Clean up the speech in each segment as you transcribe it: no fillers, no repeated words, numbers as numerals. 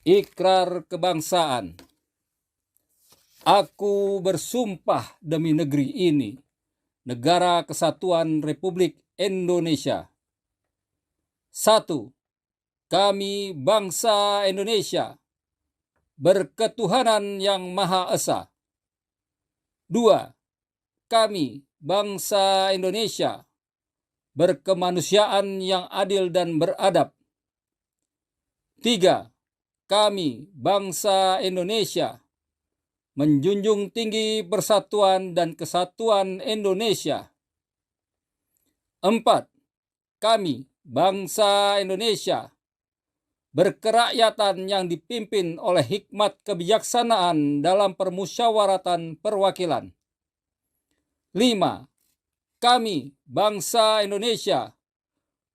Ikrar kebangsaan. Aku bersumpah demi negeri ini, Negara Kesatuan Republik Indonesia. 1. Kami bangsa Indonesia, berketuhanan yang Maha Esa. 2. Kami bangsa Indonesia, berkemanusiaan yang adil dan beradab. 3. Kami bangsa Indonesia, menjunjung tinggi persatuan dan kesatuan Indonesia. 4. Kami bangsa Indonesia, berkerakyatan yang dipimpin oleh hikmat kebijaksanaan dalam permusyawaratan perwakilan. 5. Kami bangsa Indonesia,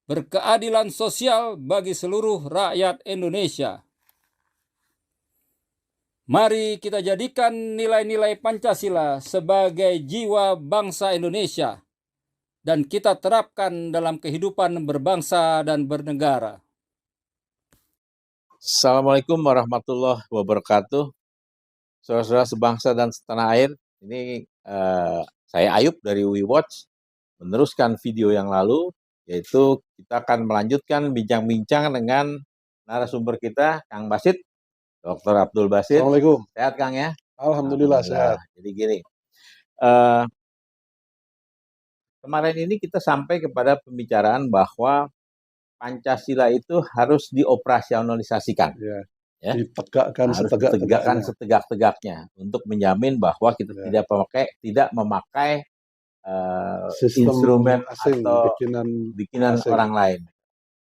berkeadilan sosial bagi seluruh rakyat Indonesia. Mari kita jadikan nilai-nilai Pancasila sebagai jiwa bangsa Indonesia dan kita terapkan dalam kehidupan berbangsa dan bernegara. Assalamualaikum warahmatullahi wabarakatuh. Saudara-saudara sebangsa dan setanah air, ini saya Ayub dari WeWatch meneruskan video yang lalu, yaitu kita akan melanjutkan bincang-bincang dengan narasumber kita, Kang Basit, Dr. Abdul Basit. Assalamualaikum. Sehat, Kang, ya? Alhamdulillah sehat. Jadi gini, kemarin ini kita sampai kepada pembicaraan bahwa Pancasila itu harus dioperasionalisasikan. Ya. Ya, ditegakkan harus setegak-tegaknya untuk menjamin bahwa kita tidak memakai instrumen asing, atau bikinan asing. orang lain.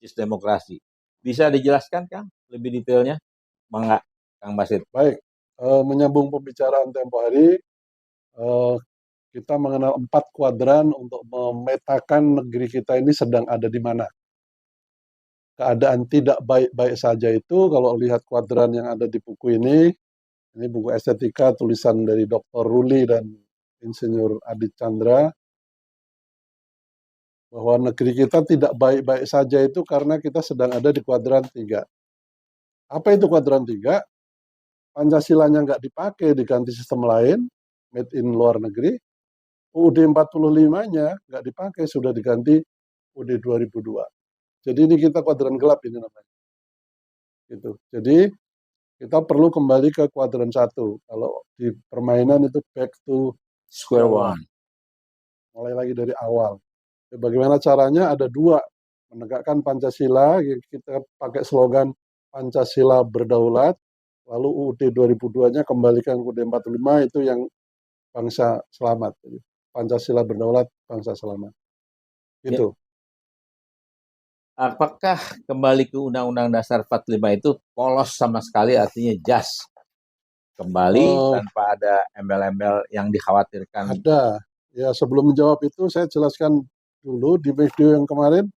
Sistem demokrasi. Bisa dijelaskan, Kang, lebih detailnya? Mangga, Kang Basit. Baik, menyambung pembicaraan tempo hari, kita mengenal 4 kuadran untuk memetakan negeri kita ini sedang ada di mana. Keadaan tidak baik-baik saja itu kalau lihat kuadran yang ada di buku ini buku estetika tulisan dari Dr. Ruli dan Insinyur Adit Chandra, bahwa negeri kita tidak baik-baik saja itu karena kita sedang ada di kuadran 3. Apa itu kuadran 3? Pancasilanya nggak dipakai, diganti sistem lain, made in luar negeri. UUD 45-nya nggak dipakai, sudah diganti UUD 2002. Jadi ini kita kuadran gelap ini namanya. Gitu. Jadi kita perlu kembali ke kuadran 1. Kalau di permainan itu back to square one. Mulai lagi dari awal. Bagaimana caranya? Ada 2. Menegakkan Pancasila, kita pakai slogan Pancasila berdaulat, lalu UUD 2002-nya kembalikan ke UUD 45, itu yang bangsa selamat. Pancasila berdaulat, bangsa selamat. Gitu. Apakah kembali ke Undang-Undang Dasar 45 itu polos sama sekali, artinya jas? Kembali tanpa ada embel-embel yang dikhawatirkan? Ada. Ya, sebelum menjawab itu saya jelaskan dulu di video yang kemarin,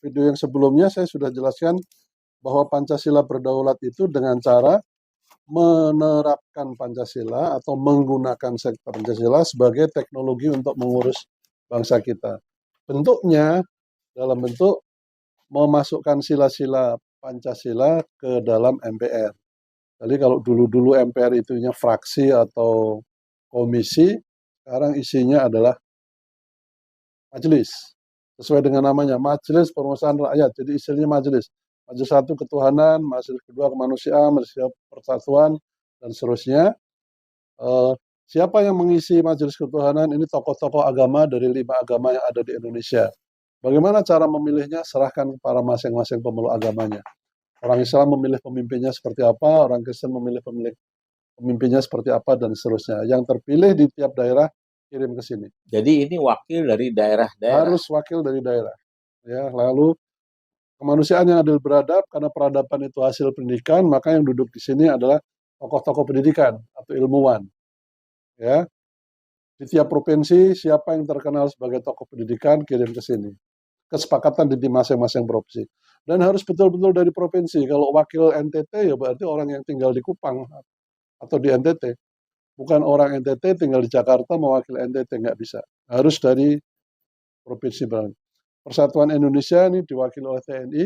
video yang sebelumnya saya sudah jelaskan bahwa Pancasila berdaulat itu dengan cara menerapkan Pancasila atau menggunakan sektor Pancasila sebagai teknologi untuk mengurus bangsa kita. Bentuknya dalam bentuk memasukkan sila-sila Pancasila ke dalam MPR. Jadi kalau dulu-dulu MPR itunya fraksi atau komisi, sekarang isinya adalah majelis. Sesuai dengan namanya, Majelis Permusyawaratan Rakyat. Jadi istilahnya majelis. Majelis 1 ketuhanan, majelis kedua kemanusiaan, majelis persatuan, dan seterusnya. Siapa yang mengisi majelis ketuhanan? Ini tokoh-tokoh agama dari 5 agama yang ada di Indonesia. Bagaimana cara memilihnya? Serahkan kepada masing-masing pemeluk agamanya. Orang Islam memilih pemimpinnya seperti apa, orang Kristen memilih pemimpinnya seperti apa, dan seterusnya. Yang terpilih di tiap daerah kirim ke sini. Jadi ini wakil dari daerah-daerah. Harus wakil dari daerah. Ya, lalu kemanusiaan yang adil beradab, karena peradaban itu hasil pendidikan, maka yang duduk di sini adalah tokoh-tokoh pendidikan atau ilmuwan. Ya, di tiap provinsi siapa yang terkenal sebagai tokoh pendidikan kirim ke sini. Kesepakatan di masing-masing provinsi. Dan harus betul-betul dari provinsi. Kalau wakil NTT ya berarti orang yang tinggal di Kupang atau di NTT. Bukan orang NTT tinggal di Jakarta mewakili NTT, nggak bisa. Harus dari provinsi. Persatuan Indonesia ini diwakili oleh TNI,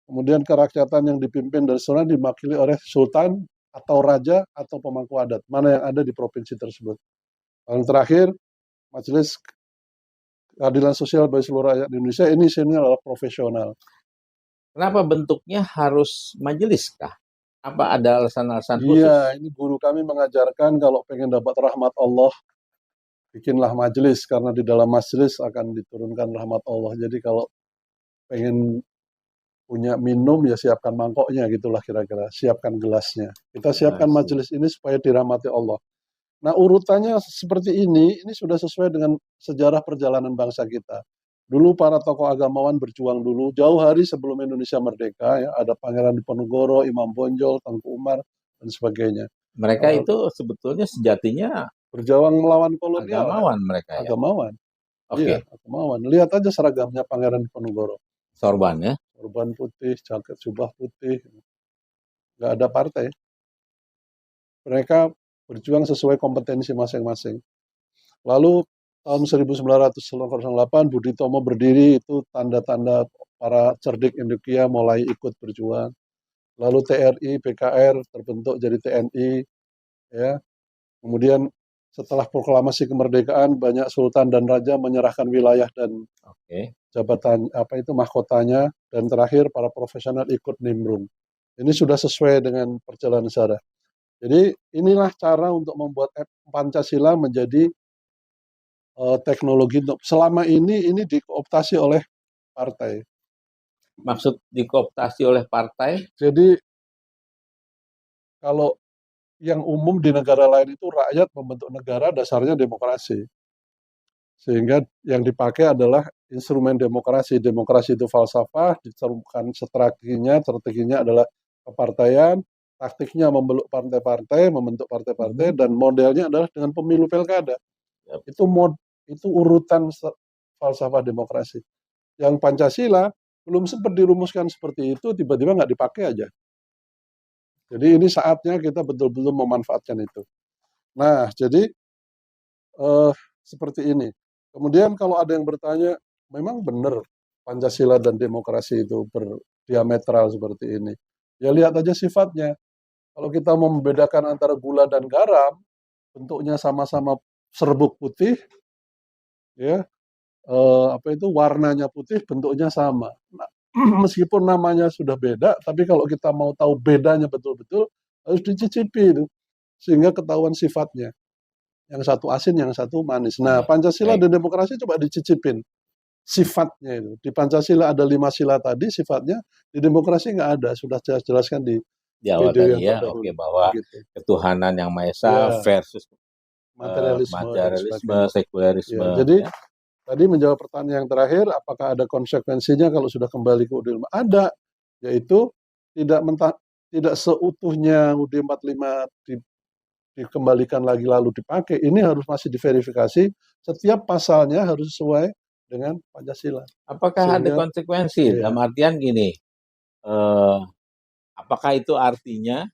Kemudian kerakyatan yang dipimpin dari sultan diwakili oleh sultan atau raja atau pemangku adat, mana yang ada di provinsi tersebut. Yang terakhir, Majelis Keadilan Sosial bagi seluruh rakyat Indonesia, ini isinya adalah profesional. Kenapa bentuknya harus majelis kah? Apa ada alasan-alasan khusus? Iya, ini guru kami mengajarkan kalau pengen dapat rahmat Allah, bikinlah majelis, karena di dalam majelis akan diturunkan rahmat Allah. Jadi kalau pengen punya minum, ya siapkan mangkoknya, gitulah kira-kira. Siapkan gelasnya. Kita siapkan Asik. majelis ini supaya dirahmati Allah. Nah, urutannya seperti ini sudah sesuai dengan sejarah perjalanan bangsa kita. Dulu para tokoh agamawan berjuang dulu, jauh hari sebelum Indonesia merdeka, ya, ada Pangeran Diponegoro, Imam Bonjol, Tengku Umar, dan sebagainya. Mereka itu sebetulnya sejatinya Berjuang melawan kolonial, agamawan mereka ya. agamawan. Oke, Iya, agamawan. Lihat aja seragamnya Pangeran Diponegoro. sorban ya. Sorban putih, jaket jubah putih. Nggak ada partai. Mereka berjuang sesuai kompetensi masing-masing. Lalu tahun 1908 Budi Tomo berdiri, itu tanda-tanda para cerdik Indonesia mulai ikut berjuang. Lalu TRI, PKR terbentuk jadi TNI, ya. Kemudian setelah proklamasi kemerdekaan banyak sultan dan raja menyerahkan wilayah dan Oke. jabatan mahkotanya, dan terakhir para profesional ikut nimbrung. Ini sudah sesuai dengan perjalanan sejarah. Jadi inilah cara untuk membuat Pancasila menjadi teknologi. Selama ini dikooptasi oleh partai. Maksud dikooptasi oleh partai? Jadi kalau yang umum di negara lain itu rakyat membentuk negara, dasarnya demokrasi. Sehingga yang dipakai adalah instrumen demokrasi. Demokrasi itu falsafah, ditemukan strateginya adalah kepartaian, taktiknya membentuk partai-partai, dan modelnya adalah dengan pemilu pilkada. Yap. Itu urutan falsafah demokrasi. Yang Pancasila belum sempat dirumuskan seperti itu, tiba-tiba nggak dipakai aja. Jadi ini saatnya kita betul-betul memanfaatkan itu. Nah, jadi seperti ini. Kemudian kalau ada yang bertanya, memang benar Pancasila dan demokrasi itu berdiametral seperti ini. Ya lihat aja sifatnya. Kalau kita mau membedakan antara gula dan garam, bentuknya sama-sama serbuk putih, ya, warnanya putih, bentuknya sama. Nah, meskipun namanya sudah beda, tapi kalau kita mau tahu bedanya betul-betul, harus dicicipi itu, sehingga ketahuan sifatnya. Yang satu asin, yang satu manis. Nah, Pancasila dan demokrasi coba dicicipin sifatnya itu. Di Pancasila ada 5 sila tadi sifatnya, di demokrasi nggak ada. Sudah jelaskan di awal video tadi yang ya, terdahulu. oke, bahwa Gitu. ketuhanan yang Maha Esa Ya, versus materialisme, sekulerisme. Ya, jadi tadi menjawab pertanyaan yang terakhir, apakah ada konsekuensinya kalau sudah kembali ke UUD 45? Ada, yaitu tidak seutuhnya UUD 45 dikembalikan lagi lalu dipakai. Ini harus masih diverifikasi. Setiap pasalnya harus sesuai dengan Pancasila. Apakah ada konsekuensi? Iya. Dalam artian gini, apakah itu artinya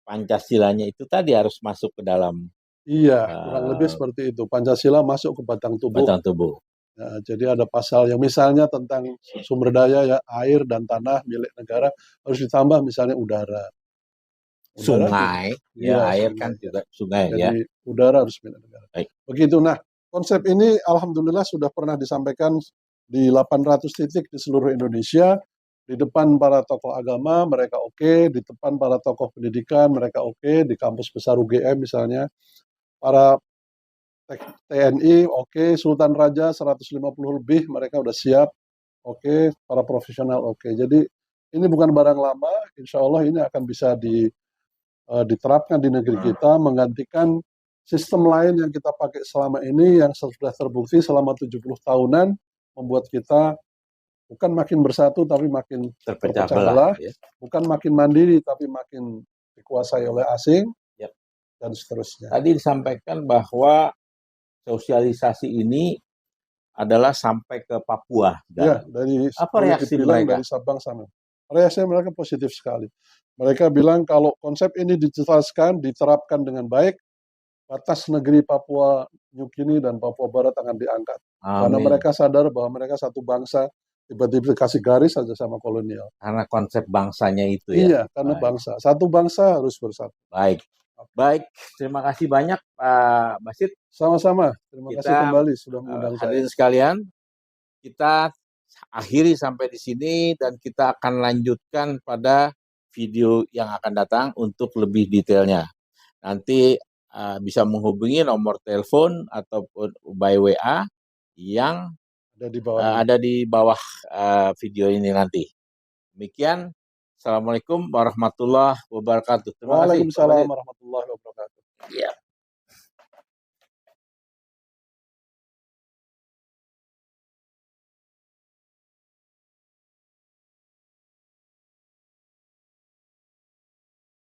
Pancasilanya itu tadi harus masuk ke dalam? Iya, kurang lebih seperti itu. Pancasila masuk ke batang tubuh. Ya, jadi ada pasal yang misalnya tentang sumber daya, ya, air dan tanah milik negara, harus ditambah misalnya udara. Sungai, ya, air sungai, kan juga sungai. Jadi Ya. udara harus milik negara. Baik. Begitu. Nah, konsep ini alhamdulillah sudah pernah disampaikan di 800 titik di seluruh Indonesia. Di depan para tokoh agama mereka oke, di depan para tokoh pendidikan mereka oke, di kampus besar UGM misalnya, para TNI oke, Sultan Raja 150 lebih mereka udah siap, oke, para profesional oke. Jadi ini bukan barang lama, insya Allah ini akan bisa diterapkan di negeri kita, menggantikan sistem lain yang kita pakai selama ini yang sudah terbukti selama 70 tahunan membuat kita bukan makin bersatu tapi makin terpecah belah, ya. Bukan makin mandiri tapi makin dikuasai oleh asing, ya. Dan seterusnya. Tadi disampaikan bahwa sosialisasi ini adalah sampai ke Papua. Ya, apa reaksi mereka? Dari Sabang sampai. Reaksi mereka positif sekali. Mereka bilang kalau konsep ini dijelaskan, diterapkan dengan baik, batas negeri Papua New Guinea dan Papua Barat akan diangkat. Amin. Karena mereka sadar bahwa mereka satu bangsa tiba-tiba kasih garis aja sama kolonial. Karena konsep bangsanya itu ya. Iya, karena Baik. bangsa. Satu bangsa harus bersatu. Baik. Baik, terima kasih banyak Pak Basit. Sama-sama. Terima kasih Kita, kembali sudah mengundang saya. hadirin sekalian, kita akhiri sampai di sini dan kita akan lanjutkan pada video yang akan datang untuk lebih detailnya. Nanti bisa menghubungi nomor telepon ataupun by WA yang Ada di bawah. ada di bawah video ini nanti. Demikian. Assalamualaikum warahmatullahi wabarakatuh. Terima kasih. Waalaikumsalam warahmatullahi wabarakatuh. Ya.